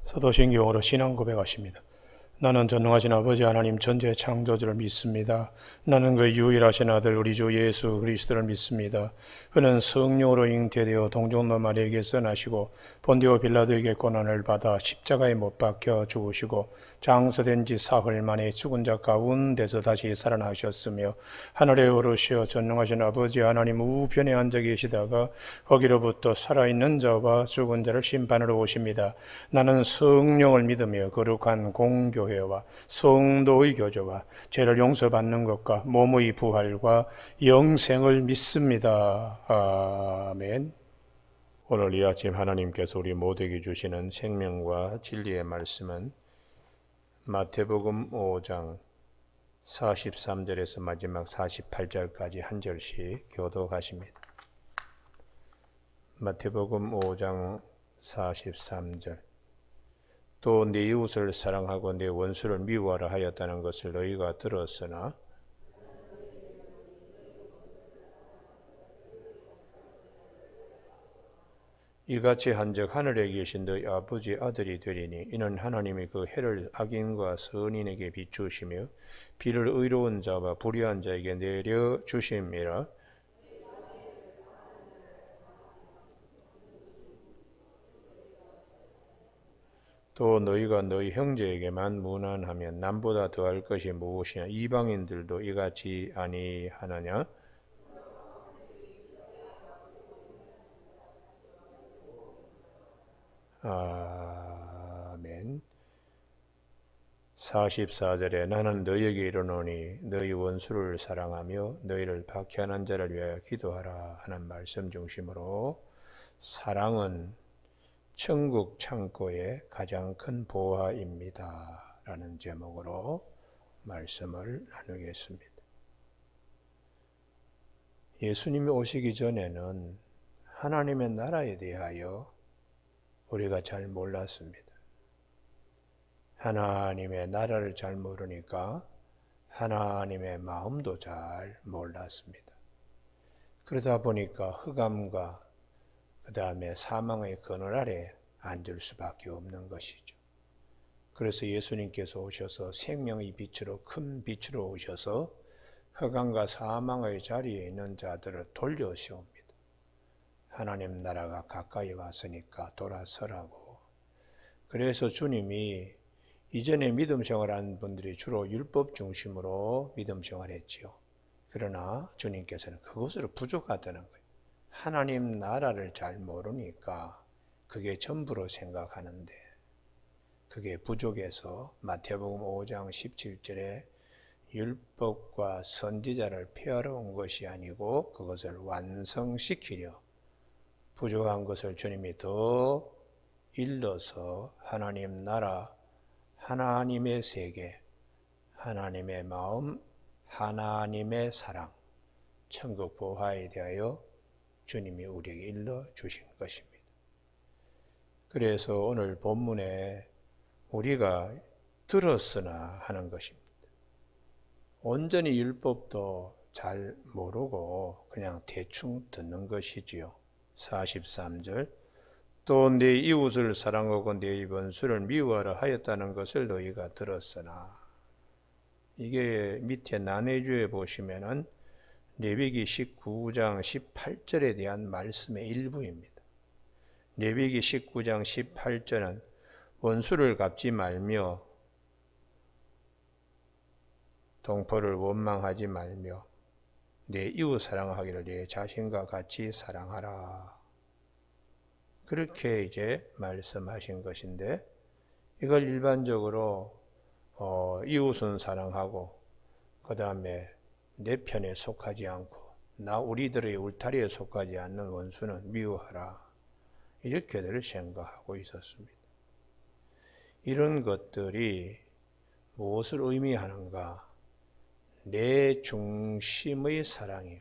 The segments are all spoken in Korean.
사도신경으로 신앙 고백하십니다. 나는 전능하신 아버지 하나님 전지의 창조주를 믿습니다. 나는 그 유일하신 아들 우리 주 예수 그리스도를 믿습니다. 그는 성령으로 잉태되어 동정노 마리아에게서 나시고 본디오 빌라도에게 고난을 받아 십자가에 못 박혀 죽으시고 장사된 지 사흘 만에 죽은 자 가운데서 다시 살아나셨으며 하늘에 오르시어 전능하신 아버지 하나님 우편에 앉아 계시다가 거기로부터 살아있는 자와 죽은 자를 심판하러 오십니다. 나는 성령을 믿으며 거룩한 공교회와 성도의 교제와 죄를 용서받는 것과 몸의 부활과 영생을 믿습니다. 아멘. 오늘 이 아침 하나님께서 우리 모두에게 주시는 생명과 진리의 말씀은 마태복음 5장 43절에서 마지막 48절까지 한 절씩 교독하십니다. 마태복음 5장 43절. 또 네 이웃을 사랑하고 네 원수를 미워하라 하였다는 것을 너희가 들었으나 이같이 한즉 하늘에 계신 너희 아버지 아들이 되리니 이는 하나님이 그 해를 악인과 선인에게 비추시며 비를 의로운 자와 불의한 자에게 내려 주심이라. 또 너희가 너희 형제에게만 무난하면 남보다 더할 것이 무엇이냐. 이방인들도 이같이 아니하느냐. 아멘. 44절에 나는 너희에게 이르노니 너희 원수를 사랑하며 너희를 박해하는 자를 위하여 기도하라 하는 말씀 중심으로 사랑은 천국 창고의 가장 큰 보화입니다 라는 제목으로 말씀을 나누겠습니다. 예수님이 오시기 전에는 하나님의 나라에 대하여 우리가 잘 몰랐습니다. 하나님의 나라를 잘 모르니까 하나님의 마음도 잘 몰랐습니다. 그러다 보니까 흑암과 그 다음에 사망의 그늘 아래 앉을 수밖에 없는 것이죠. 그래서 예수님께서 오셔서 생명의 빛으로 큰 빛으로 오셔서 흑암과 사망의 자리에 있는 자들을 돌려세웁니다. 하나님 나라가 가까이 왔으니까 돌아서라고. 그래서 주님이 이전에 믿음 생활하는 분들이 주로 율법 중심으로 믿음 생활했지요. 그러나 주님께서는 그것으로 부족하다는 거예요. 하나님 나라를 잘 모르니까 그게 전부로 생각하는데 그게 부족해서 마태복음 5장 17절에 율법과 선지자를 폐하러 온 것이 아니고 그것을 완성시키려 부족한 것을 주님이 더 일러서 하나님 나라, 하나님의 세계, 하나님의 마음, 하나님의 사랑, 천국 보화에 대하여 주님이 우리에게 일러 주신 것입니다. 그래서 오늘 본문에 우리가 들었으나 하는 것입니다. 온전히 율법도 잘 모르고 그냥 대충 듣는 것이지요. 43절 또 네 이웃을 사랑하고 네 원수를 미워하라 하였다는 것을 너희가 들었으나 이게 밑에 난해주에 보시면은 레위기 19장 18절에 대한 말씀의 일부입니다. 레위기 19장 18절은 원수를 갚지 말며 동포를 원망하지 말며 내 이웃 사랑하기를 내 자신과 같이 사랑하라. 그렇게 이제 말씀하신 것인데 이걸 일반적으로 이웃은 사랑하고 그 다음에 내 편에 속하지 않고 우리들의 울타리에 속하지 않는 원수는 미워하라. 이렇게들 생각하고 있었습니다. 이런 것들이 무엇을 의미하는가? 내 중심의 사랑이요.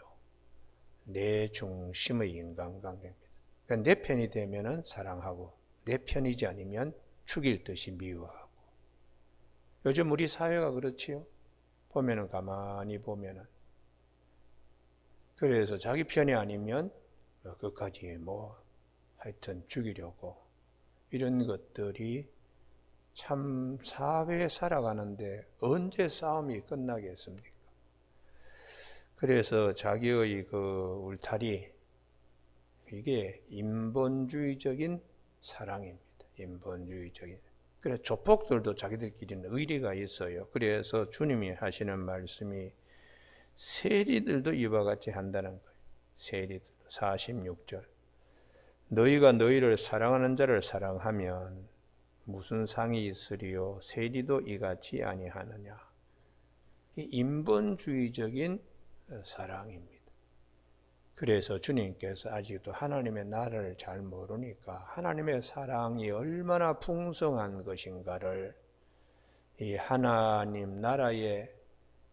내 중심의 인간관계입니다. 그러니까 내 편이 되면은 사랑하고 내 편이지 않으면 죽일 듯이 미워하고. 요즘 우리 사회가 그렇지요. 보면은 가만히 보면은 그래서 자기 편이 아니면 끝까지 하여튼 죽이려고 이런 것들이 참 사회에 살아가는데 언제 싸움이 끝나겠습니까? 그래서 자기의 그 울타리, 이게 인본주의적인 사랑입니다. 인본주의적인. 그래 조폭들도 자기들끼리는 의리가 있어요. 그래서 주님이 하시는 말씀이 세리들도 이와 같이 한다는 거예요. 세리들 46절. 너희가 너희를 사랑하는 자를 사랑하면 무슨 상이 있으리요? 세리도 이같이 아니하느냐. 인본주의적인 사랑입니다. 그래서 주님께서 아직도 하나님의 나라를 잘 모르니까 하나님의 사랑이 얼마나 풍성한 것인가를 이 하나님 나라의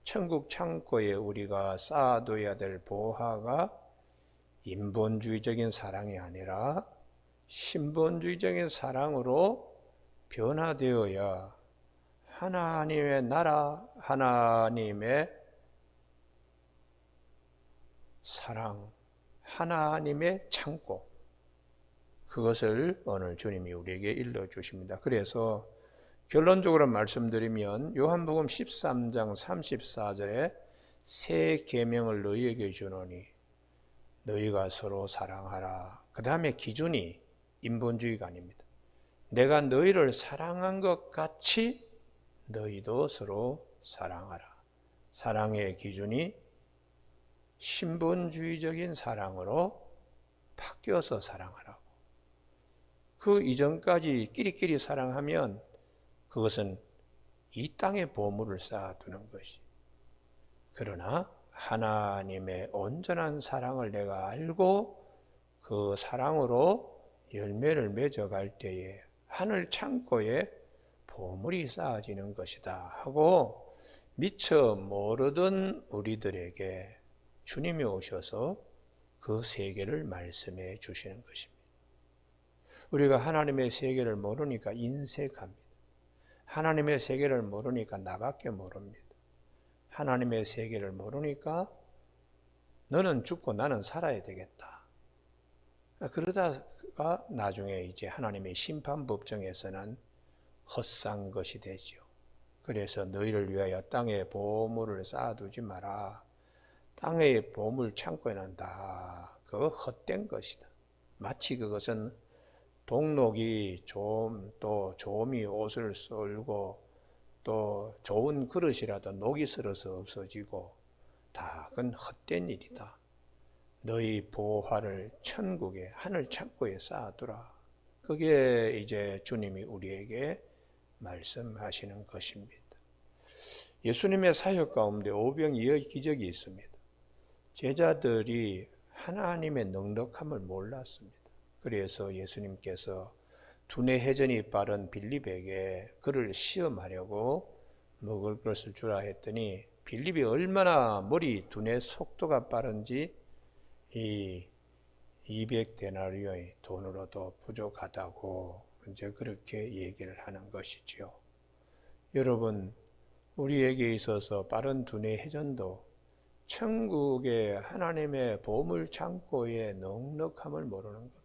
천국 창고에 우리가 쌓아둬야 될 보화가 인본주의적인 사랑이 아니라 신본주의적인 사랑으로 변화되어야 하나님의 나라, 하나님의 사랑, 하나님의 창고, 그것을 오늘 주님이 우리에게 일러주십니다. 그래서 결론적으로 말씀드리면 요한복음 13장 34절에 새 계명을 너희에게 주노니 너희가 서로 사랑하라. 그 다음에 기준이 인본주의가 아닙니다. 내가 너희를 사랑한 것 같이 너희도 서로 사랑하라. 사랑의 기준이 신본주의적인 사랑으로 바뀌어서 사랑하라고. 그 이전까지 끼리끼리 사랑하면 그것은 이 땅에 보물을 쌓아두는 것이. 그러나 하나님의 온전한 사랑을 내가 알고 그 사랑으로 열매를 맺어갈 때에 하늘 창고에 보물이 쌓아지는 것이다 하고 미처 모르던 우리들에게 주님이 오셔서 그 세계를 말씀해 주시는 것입니다. 우리가 하나님의 세계를 모르니까 인색합니다. 하나님의 세계를 모르니까 나밖에 모릅니다. 하나님의 세계를 모르니까 너는 죽고 나는 살아야 되겠다. 그러다가 나중에 이제 하나님의 심판법정에서는 헛산 것이 되죠. 그래서 너희를 위하여 땅에 보물을 쌓아두지 마라. 땅의 보물 창고에는 다 그 헛된 것이다. 마치 그것은 동록이 또 조미 옷을 썰고 또 좋은 그릇이라도 녹이 슬어서 없어지고 다 그건 헛된 일이다. 너희 보화를 천국의 하늘 창고에 쌓아두라. 그게 이제 주님이 우리에게 말씀하시는 것입니다. 예수님의 사역 가운데 오병이어의 기적이 있습니다. 제자들이 하나님의 넉넉함을 몰랐습니다. 그래서 예수님께서 두뇌 회전이 빠른 빌립에게 그를 시험하려고 먹을 것을 주라 했더니 빌립이 얼마나 머리 두뇌 속도가 빠른지 이 200데나리온의 돈으로도 부족하다고 이제 그렇게 얘기를 하는 것이지요. 여러분, 우리에게 있어서 빠른 두뇌 회전도 천국의 하나님의 보물 창고의 넉넉함을 모르는 겁니다.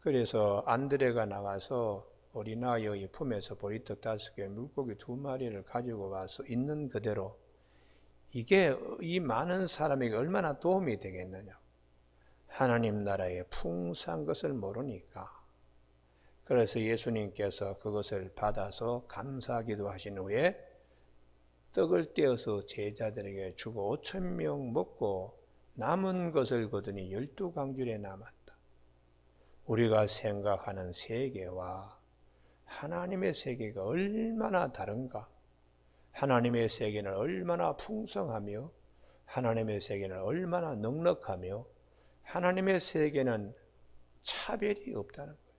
그래서 안드레가 나가서 어린아이의 품에서 보리떡 5개, 물고기 2마리를 가지고 가서 있는 그대로 이게 이 많은 사람에게 얼마나 도움이 되겠느냐. 하나님 나라의 풍성한 것을 모르니까. 그래서 예수님께서 그것을 받아서 감사기도 하신 후에 떡을 떼어서 제자들에게 주고 5,000명 먹고 남은 것을 거두니 12강줄에 남았다. 우리가 생각하는 세계와 하나님의 세계가 얼마나 다른가? 하나님의 세계는 얼마나 풍성하며 하나님의 세계는 얼마나 넉넉하며 하나님의 세계는 차별이 없다는 거지.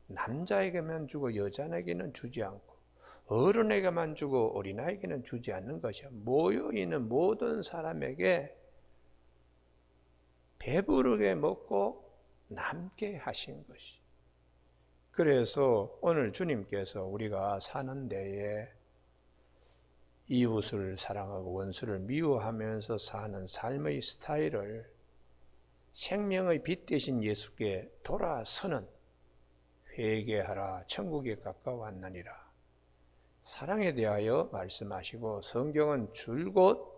남자에게만 주고 여자에게는 주지 않고 어른에게만 주고 어린아이에게는 주지 않는 것이야. 모여있는 모든 사람에게 배부르게 먹고 남게 하신 것이. 그래서 오늘 주님께서 우리가 사는 데에 이웃을 사랑하고 원수를 미워하면서 사는 삶의 스타일을 생명의 빛 대신 예수께 돌아서는 회개하라 천국에 가까워왔느니라. 사랑에 대하여 말씀하시고 성경은 줄곧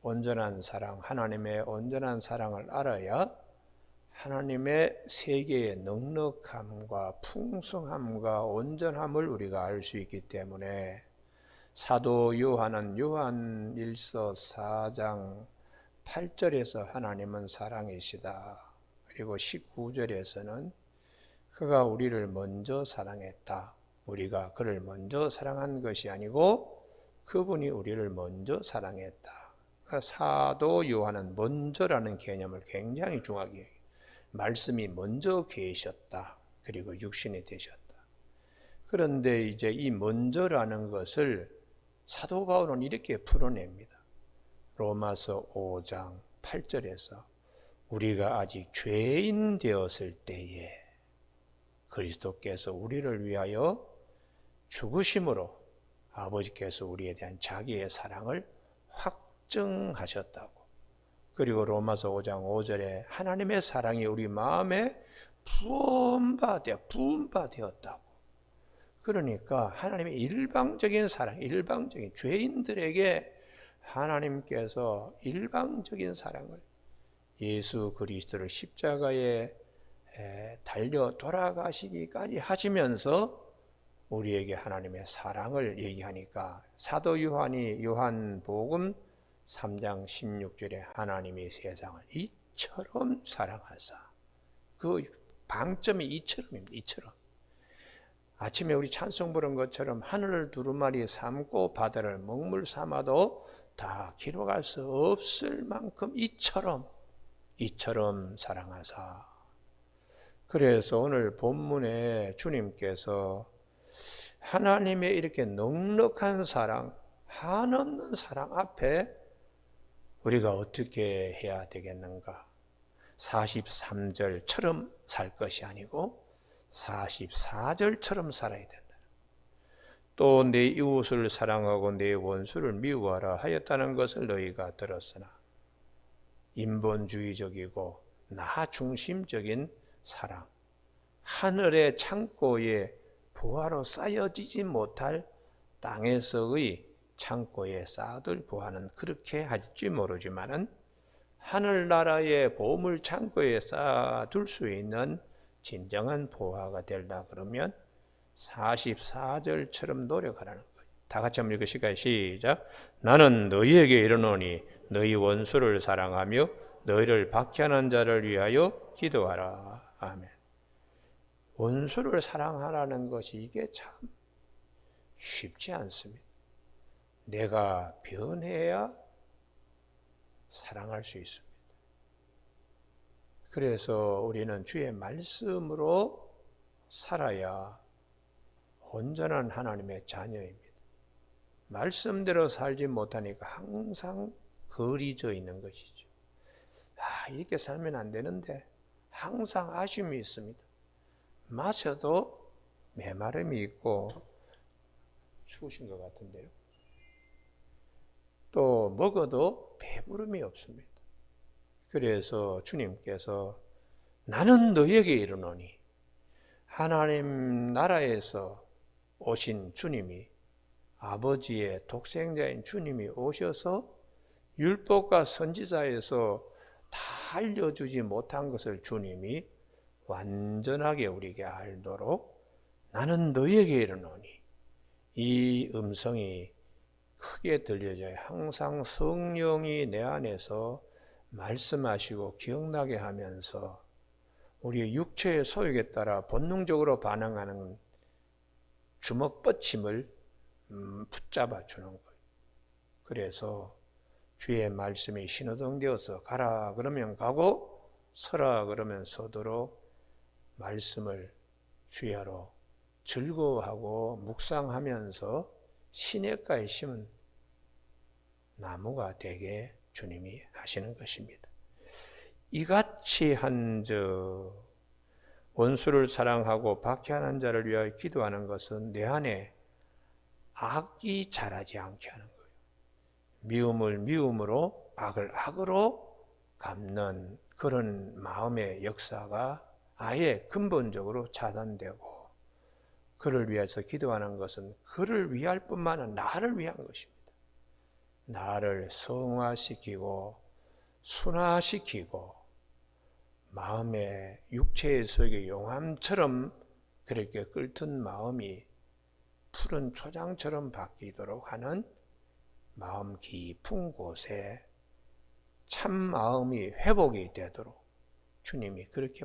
온전한 사랑, 하나님의 온전한 사랑을 알아야 하나님의 세계의 넉넉함과 풍성함과 온전함을 우리가 알 수 있기 때문에 사도 요한은 요한일서 4장 8절에서 하나님은 사랑이시다. 그리고 19절에서는 그가 우리를 먼저 사랑했다. 우리가 그를 먼저 사랑한 것이 아니고 그분이 우리를 먼저 사랑했다. 사도 요한은 먼저라는 개념을 굉장히 중요하게 해요. 말씀이 먼저 계셨다. 그리고 육신이 되셨다. 그런데 이제 이 먼저라는 것을 사도 바울은 이렇게 풀어냅니다. 로마서 5장 8절에서 우리가 아직 죄인 되었을 때에 그리스도께서 우리를 위하여 죽으심으로 아버지께서 우리에 대한 자기의 사랑을 확증하셨다고. 그리고 로마서 5장 5절에 하나님의 사랑이 우리 마음에 부음바 되었다고. 그러니까 하나님의 일방적인 사랑, 일방적인 죄인들에게 하나님께서 일방적인 사랑을 예수 그리스도를 십자가에 달려 돌아가시기까지 하시면서 우리에게 하나님의 사랑을 얘기하니까 사도 요한이 요한복음 3장 16절에 하나님이 세상을 이처럼 사랑하사, 그 방점이 이처럼입니다. 이처럼. 아침에 우리 찬송 부른 것처럼 하늘을 두루마리 삼고 바다를 먹물 삼아도 다 기록할 수 없을 만큼 이처럼 사랑하사. 그래서 오늘 본문에 주님께서 하나님의 이렇게 넉넉한 사랑, 한없는 사랑 앞에 우리가 어떻게 해야 되겠는가? 43절처럼 살 것이 아니고 44절처럼 살아야 된다. 또 내 이웃을 사랑하고 내 원수를 미워하라 하였다는 것을 너희가 들었으나 인본주의적이고 나 중심적인 사랑, 하늘의 창고에 보화로 쌓여지지 못할 땅에서의 창고에 쌓아둘 보화는 그렇게 할지 모르지만은 하늘나라의 보물 창고에 쌓아둘 수 있는 진정한 보화가 되려 그러면 44절처럼 노력하라는 거예요. 다 같이 한번 읽으실까요? 시작. 나는 너희에게 이르노니 너희 원수를 사랑하며 너희를 박해하는 자를 위하여 기도하라. 아멘. 원수를 사랑하라는 것이 이게 참 쉽지 않습니다. 내가 변해야 사랑할 수 있습니다. 그래서 우리는 주의 말씀으로 살아야 온전한 하나님의 자녀입니다. 말씀대로 살지 못하니까 항상 거리져 있는 것이죠. 이렇게 살면 안 되는데 항상 아쉬움이 있습니다. 마셔도 메마름이 있고 추우신 것 같은데요. 또 먹어도 배부름이 없습니다. 그래서 주님께서 나는 너희에게 이르노니, 하나님 나라에서 오신 주님이, 아버지의 독생자인 주님이 오셔서 율법과 선지자에서 다 알려주지 못한 것을 주님이 완전하게 우리에게 알도록 나는 너희에게 이르노니, 이 음성이 크게 들려져야 항상 성령이 내 안에서 말씀하시고 기억나게 하면서 우리의 육체의 소욕에 따라 본능적으로 반응하는 주먹 뻗침을 붙잡아 주는 거예요. 그래서 주의 말씀이 신호등 되어서 가라 그러면 가고 서라 그러면 서도록 말씀을 주야로 즐거워하고 묵상하면서 시냇가에 심은 나무가 되게 주님이 하시는 것입니다. 이같이 한즉 원수를 사랑하고 박해하는 자를 위하여 기도하는 것은 내 안에 악이 자라지 않게 하는 거예요. 미움을 미움으로 악을 악으로 갚는 그런 마음의 역사가 아예 근본적으로 차단되고 그를 위해서 기도하는 것은 그를 위할 뿐만 아니라 나를 위한 것입니다. 나를 성화시키고 순화시키고 마음의 육체의 속에 용암처럼 그렇게 끓던 마음이 푸른 초장처럼 바뀌도록 하는 마음 깊은 곳에 참 마음이 회복이 되도록 주님이 그렇게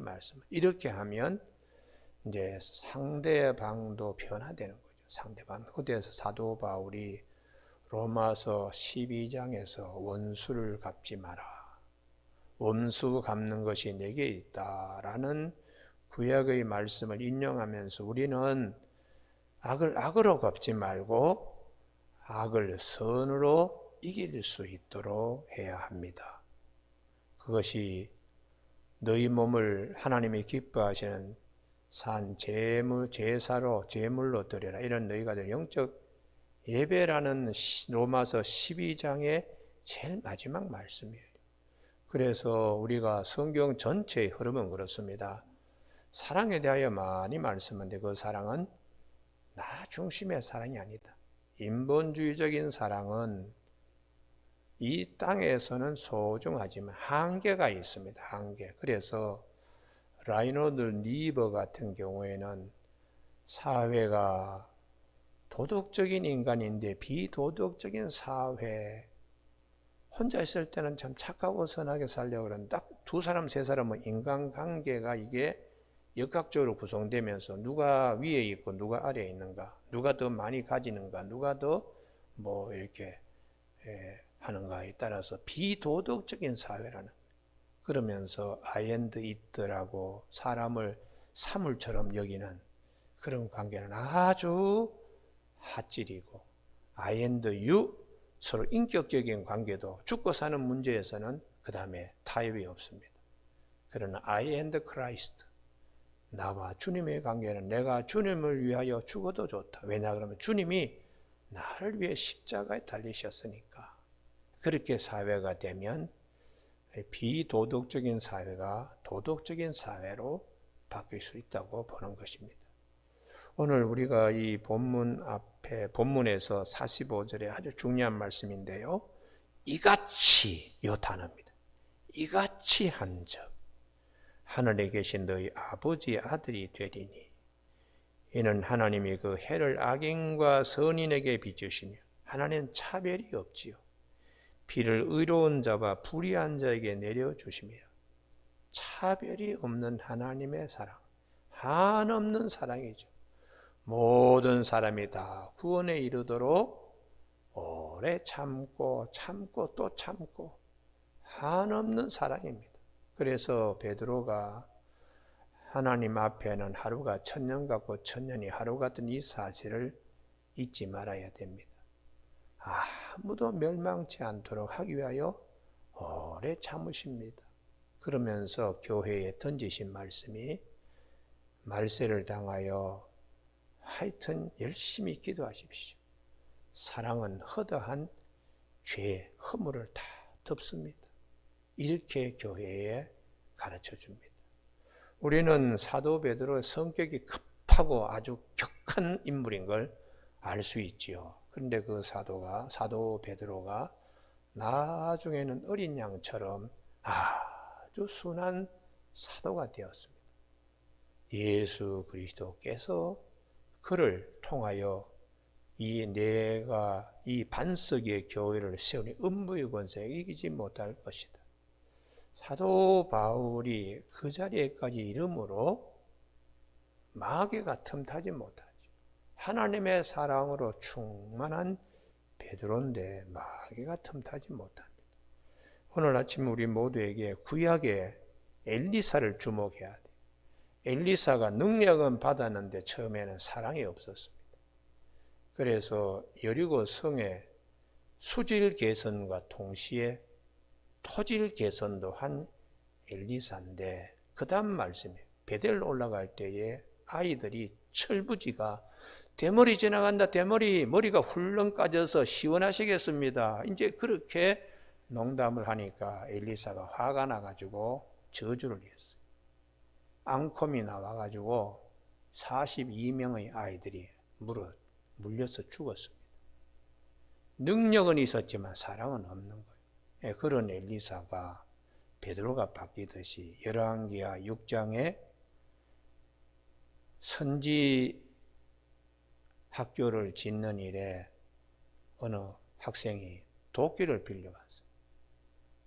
이렇게 하면 이제 상대방도 변화되는 거죠. 상대방. 그때서 사도 바울이 로마서 12장에서 원수를 갚지 마라. 원수 갚는 것이 내게 있다라는 구약의 말씀을 인용하면서 우리는 악을 악으로 갚지 말고 악을 선으로 이길 수 있도록 해야 합니다. 그것이 너희 몸을 하나님이 기뻐하시는 산 제사로 제물로 드려라. 이런 너희가 될 영적 예배라는 로마서 12장의 제일 마지막 말씀이에요. 그래서 우리가 성경 전체의 흐름은 그렇습니다. 사랑에 대하여 많이 말씀하는데 그 사랑은 나 중심의 사랑이 아니다. 인본주의적인 사랑은 이 땅에서는 소중하지만 한계가 있습니다. 한계. 그래서 라이노드 니버 같은 경우에는 사회가 도덕적인 인간인데 비도덕적인 사회, 혼자 있을 때는 참 착하고 선하게 살려고 그러는 딱 두 사람 세 사람은 인간관계가 이게 역학적으로 구성되면서 누가 위에 있고 누가 아래에 있는가, 누가 더 많이 가지는가, 누가 더 뭐 이렇게 하는가에 따라서 비도덕적인 사회라는, 그러면서 I and it라고 사람을 사물처럼 여기는 그런 관계는 아주 핫질이고, I and you 서로 인격적인 관계도 죽고 사는 문제에서는 그 다음에 타협이 없습니다. 그러나 I and Christ, 나와 주님의 관계는 내가 주님을 위하여 죽어도 좋다. 왜냐 그러면 주님이 나를 위해 십자가에 달리셨으니까. 그렇게 사회가 되면 비도덕적인 사회가 도덕적인 사회로 바뀔 수 있다고 보는 것입니다. 오늘 우리가 이 본문에서 45절에 아주 중요한 말씀인데요. 이같이, 이 단어입니다. 이같이 한즉 하늘에 계신 너희 아버지의 아들이 되리니, 이는 하나님이 그 해를 악인과 선인에게 비추시며 하나님은 차별이 없지요. 비를 의로운 자와 불의한 자에게 내려주시며, 차별이 없는 하나님의 사랑, 한없는 사랑이죠. 모든 사람이 다 구원에 이르도록 오래 참고 또 참고 한없는 사랑입니다. 그래서 베드로가 하나님 앞에는 하루가 천년 같고 천년이 하루 같은 이 사실을 잊지 말아야 됩니다. 아무도 멸망치 않도록 하기 위하여 오래 참으십니다. 그러면서 교회에 던지신 말씀이 말세를 당하여 하여튼 열심히 기도하십시오. 사랑은 허다한 죄, 허물을 다 덮습니다. 이렇게 교회에 가르쳐 줍니다. 우리는 사도 베드로의 성격이 급하고 아주 격한 인물인 걸 알 수 있지요. 그런데 그 사도 베드로가 나중에는 어린 양처럼 아주 순한 사도가 되었습니다. 예수 그리스도께서 그를 통하여 내가 이 반석의 교회를 세우니 음부의 권세에 이기지 못할 것이다. 사도 바울이 그 자리에까지 이름으로 마귀가 틈타지 못하죠. 하나님의 사랑으로 충만한 베드로인데 마귀가 틈타지 못합니다. 오늘 아침 우리 모두에게 구약의 엘리사를 주목해야 돼요. 엘리사가 능력은 받았는데 처음에는 사랑이 없었습니다. 그래서 여리고 성의 수질 개선과 동시에 토질 개선도 한 엘리사인데, 그 다음 말씀이에요. 베델 올라갈 때에 아이들이 철부지가 대머리 지나간다, 머리가 훌렁 까져서 시원하시겠습니다. 이제 그렇게 농담을 하니까 엘리사가 화가 나가지고 저주를 했어요. 앙콤이 나와가지고 42명의 아이들이 물려서 죽었습니다. 능력은 있었지만 사랑은 없는 거예요. 예, 그런 엘리사가 베드로가 바뀌듯이 열왕기하 6장에 선지 학교를 짓는 일에 어느 학생이 도끼를 빌려갔어요.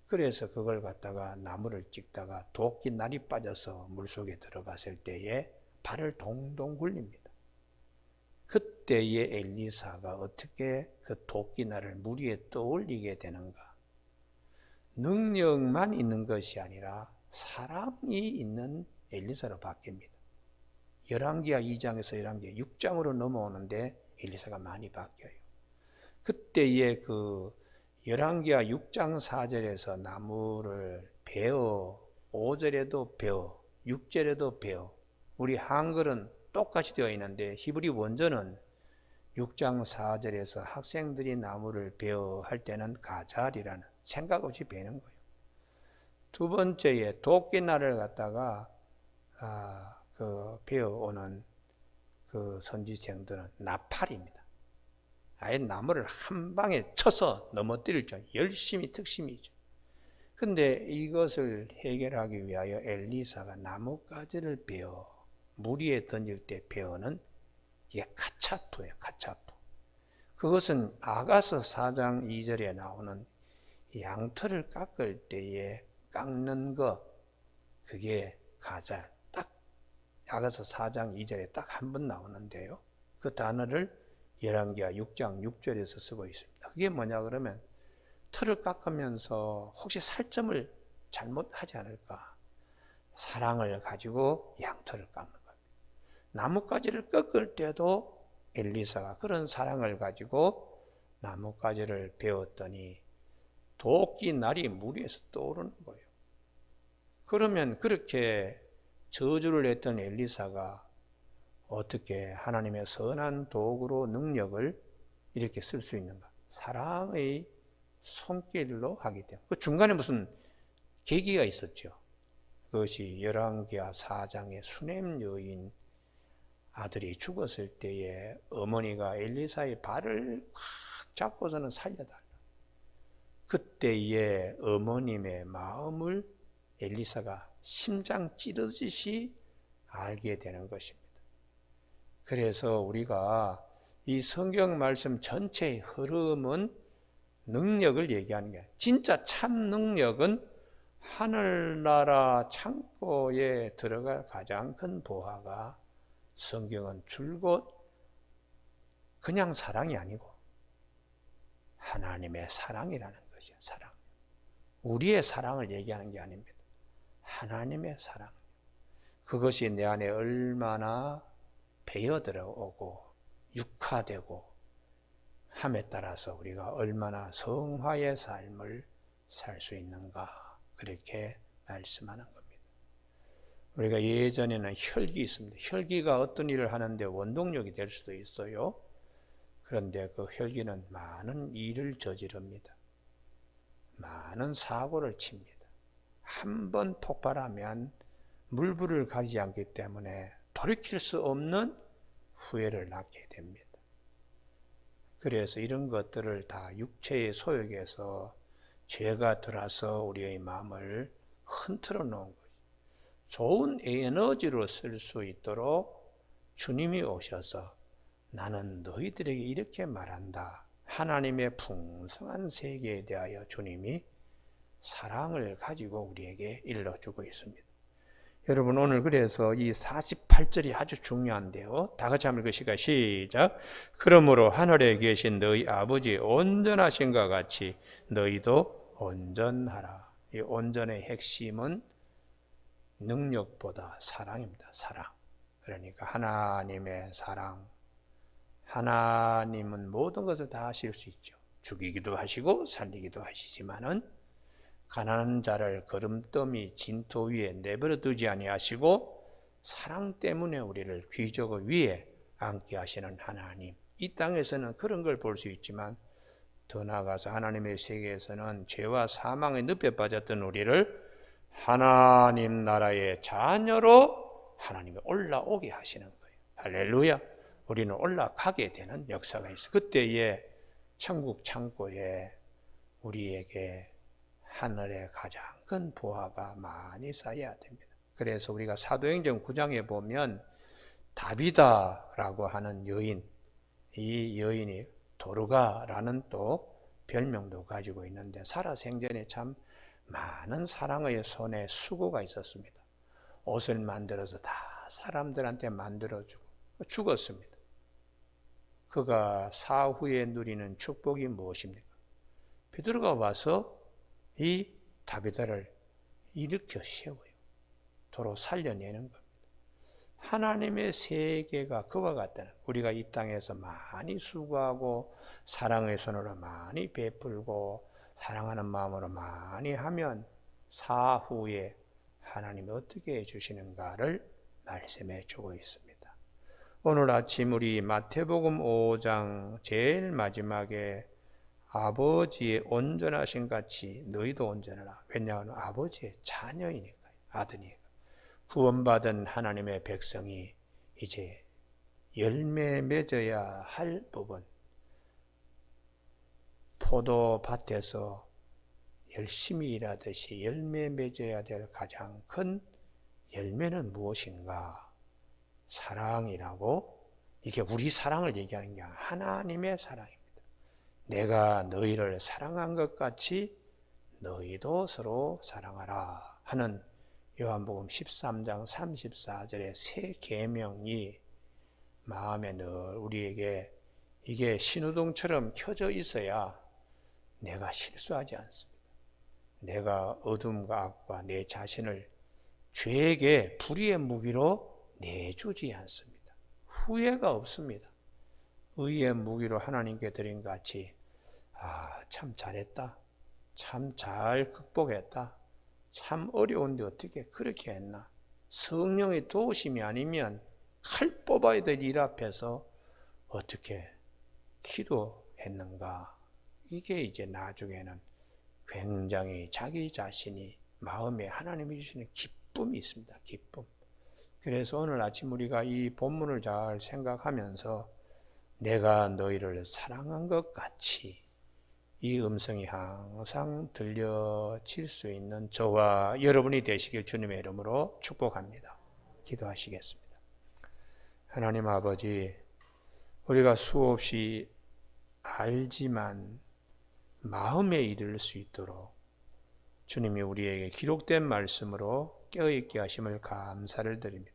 그래서 그걸 갖다가 나무를 찍다가 도끼 날이 빠져서 물속에 들어갔을 때에 발을 동동 굴립니다. 그때에 엘리사가 어떻게 그 도끼 날을 물 위에 떠올리게 되는가? 능력만 있는 것이 아니라 사랑이 있는 엘리사로 바뀝니다. 열왕기하 2장에서 열왕기하 6장으로 넘어오는데 엘리사가 많이 바뀌어요. 그때의 그 열왕기하 6장 4절에서 나무를 베어, 5절에도 베어, 6절에도 베어. 우리 한글은 똑같이 되어 있는데 히브리 원전은 6장 4절에서 학생들이 나무를 베어 할 때는 가잘이라는 생각 없이 베는 거예요. 두 번째에 도끼날을 갖다가 베어오는 그 선지생들은 나팔입니다. 아예 나무를 한 방에 쳐서 넘어뜨릴 줄 열심히 특심이죠. 근데 이것을 해결하기 위하여 엘리사가 나뭇가지를 베어 물 위에 던질 때 베어는 이게 카차프예요. 카차프. 그것은 아가서 4장 2절에 나오는 양털을 깎을 때에 깎는 거, 그게 가잘. 딱 아가서 4장 2절에 딱 한 번 나오는데요. 그 단어를 열왕기하 6장 6절에서 쓰고 있습니다. 그게 뭐냐 그러면 털을 깎으면서 혹시 살점을 잘못하지 않을까? 사랑을 가지고 양털을 깎는 거예요. 나뭇가지를 꺾을 때도 엘리사가 그런 사랑을 가지고 나뭇가지를 베었더니 도끼 날이 물 위에서 떠오르는 거예요. 그러면 그렇게 저주를 했던 엘리사가 어떻게 하나님의 선한 도구로 능력을 이렇게 쓸 수 있는가? 사랑의 손길로 하기 때문에. 그 중간에 무슨 계기가 있었죠. 그것이 열왕기하 4장의 수넴 여인 아들이 죽었을 때에 어머니가 엘리사의 발을 확 잡고서는 살려달라. 그때의 어머님의 마음을 엘리사가 심장 찌르듯이 알게 되는 것입니다. 그래서 우리가 이 성경 말씀 전체의 흐름은 능력을 얘기하는 게 진짜 참 능력은 하늘나라 창고에 들어갈 가장 큰 보화가 성경은 줄곧 그냥 사랑이 아니고 하나님의 사랑이라는 것이에요. 사랑. 우리의 사랑을 얘기하는 게 아닙니다. 하나님의 사랑. 그것이 내 안에 얼마나 배어 들어오고 육화되고 함에 따라서 우리가 얼마나 성화의 삶을 살 수 있는가, 그렇게 말씀하는 겁니다. 우리가 예전에는 혈기 있습니다. 혈기가 어떤 일을 하는데 원동력이 될 수도 있어요. 그런데 그 혈기는 많은 일을 저지릅니다. 많은 사고를 칩니다. 한 번 폭발하면 물불을 가리지 않기 때문에 돌이킬 수 없는 후회를 낳게 됩니다. 그래서 이런 것들을 다 육체의 소욕에서 죄가 들어서 우리의 마음을 흔들어 놓은 거죠. 좋은 에너지로 쓸 수 있도록 주님이 오셔서 나는 너희들에게 이렇게 말한다. 하나님의 풍성한 세계에 대하여 주님이 사랑을 가지고 우리에게 일러주고 있습니다. 여러분, 오늘 그래서 이 48절이 아주 중요한데요. 다 같이 한번 읽으실까요? 시작. 그러므로 하늘에 계신 너희 아버지 온전하신과 같이 너희도 온전하라. 이 온전의 핵심은 능력보다 사랑입니다. 사랑. 그러니까 하나님의 사랑. 하나님은 모든 것을 다 하실 수 있죠. 죽이기도 하시고 살리기도 하시지만은 가난한 자를 거름더미 진토 위에 내버려 두지 아니하시고 사랑 때문에 우리를 귀족 위에 앉게 하시는 하나님. 이 땅에서는 그런 걸 볼 수 있지만 더 나아가서 하나님의 세계에서는 죄와 사망의 늪에 빠졌던 우리를 하나님 나라의 자녀로 하나님이 올라오게 하시는 거예요. 할렐루야. 우리는 올라가게 되는 역사가 있어. 그때에 천국 창고에 우리에게 하늘의 가장 큰 보화가 많이 쌓여야 됩니다. 그래서 우리가 사도행전 9장에 보면 다비다라고 하는 여인, 이 여인이 도르가라는 또 별명도 가지고 있는데 살아생전에 참 많은 사랑의 손에 수고가 있었습니다. 옷을 만들어서 다 사람들한테 만들어주고 죽었습니다. 그가 사후에 누리는 축복이 무엇입니까? 베드로가 와서 이 다비다를 일으켜 세워요. 도로 살려내는 겁니다. 하나님의 세계가 그와 같다는, 우리가 이 땅에서 많이 수고하고 사랑의 손으로 많이 베풀고 사랑하는 마음으로 많이 하면 사후에 하나님이 어떻게 해주시는가를 말씀해 주고 있습니다. 오늘 아침 우리 마태복음 5장 제일 마지막에 아버지의 온전하신 같이 너희도 온전하라. 왜냐하면 아버지의 자녀이니까요. 아드니까. 구원받은 하나님의 백성이 이제 열매 맺어야 할 부분, 포도밭에서 열심히 일하듯이 열매 맺어야 될 가장 큰 열매는 무엇인가? 사랑이라고. 이게 우리 사랑을 얘기하는 게 아니라 하나님의 사랑입니다. 내가 너희를 사랑한 것 같이 너희도 서로 사랑하라 하는 요한복음 13장 34절의 새 계명이 마음에 늘 우리에게 이게 신호등처럼 켜져 있어야 내가 실수하지 않습니다. 내가 어둠과 악과 내 자신을 죄에게 불의의 무기로 내주지 않습니다. 후회가 없습니다. 의의 무기로 하나님께 드린 것 같이 참 잘했다. 참 잘 극복했다. 참 어려운데 어떻게 그렇게 했나. 성령의 도우심이 아니면 칼 뽑아야 될 일 앞에서 어떻게 기도했는가. 이게 이제 나중에는 굉장히 자기 자신이 마음에 하나님이 주시는 기쁨이 있습니다. 기쁨. 그래서 오늘 아침 우리가 이 본문을 잘 생각하면서 내가 너희를 사랑한 것 같이 이 음성이 항상 들려질 수 있는 저와 여러분이 되시길 주님의 이름으로 축복합니다. 기도하시겠습니다. 하나님 아버지, 우리가 수없이 알지만 마음에 이를 수 있도록 주님이 우리에게 기록된 말씀으로 깨어있게 하심을 감사를 드립니다.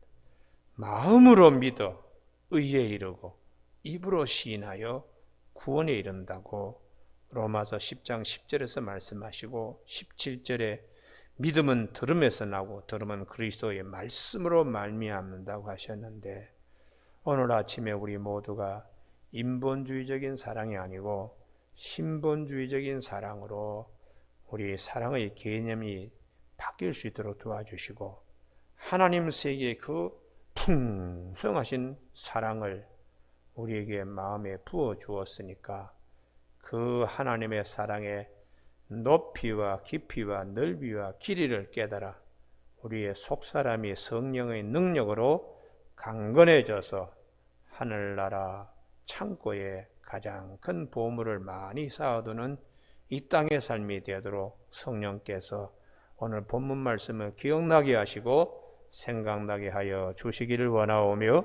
마음으로 믿어 의에 이르고 입으로 시인하여 구원에 이른다고 로마서 10장 10절에서 말씀하시고 17절에 믿음은 들음에서 나고 들음은 그리스도의 말씀으로 말미암는다고 하셨는데, 오늘 아침에 우리 모두가 인본주의적인 사랑이 아니고 신본주의적인 사랑으로 우리 사랑의 개념이 바뀔 수 있도록 도와주시고, 하나님 세계의 그 풍성하신 사랑을 우리에게 마음에 부어 주었으니까 그 하나님의 사랑의 높이와 깊이와 넓이와 길이를 깨달아 우리의 속사람이 성령의 능력으로 강건해져서 하늘나라 창고에 가장 큰 보물을 많이 쌓아두는 이 땅의 삶이 되도록 성령께서 오늘 본문 말씀을 기억나게 하시고 생각나게 하여 주시기를 원하오며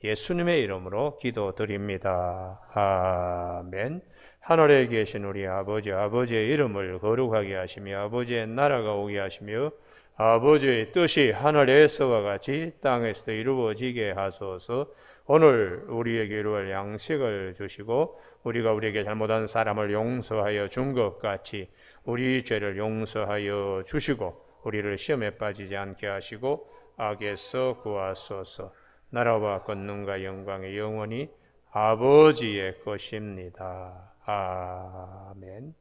예수님의 이름으로 기도드립니다. 아멘. 하늘에 계신 우리 아버지, 아버지의 이름을 거룩하게 하시며 아버지의 나라가 오게 하시며 아버지의 뜻이 하늘에서와 같이 땅에서도 이루어지게 하소서. 오늘 우리에게 이루어질 양식을 주시고 우리가 우리에게 잘못한 사람을 용서하여 준 것 같이 우리 죄를 용서하여 주시고 우리를 시험에 빠지지 않게 하시고 악에서 구하소서. 나라와 권능과 영광의 영원히 아버지의 것입니다. 아멘.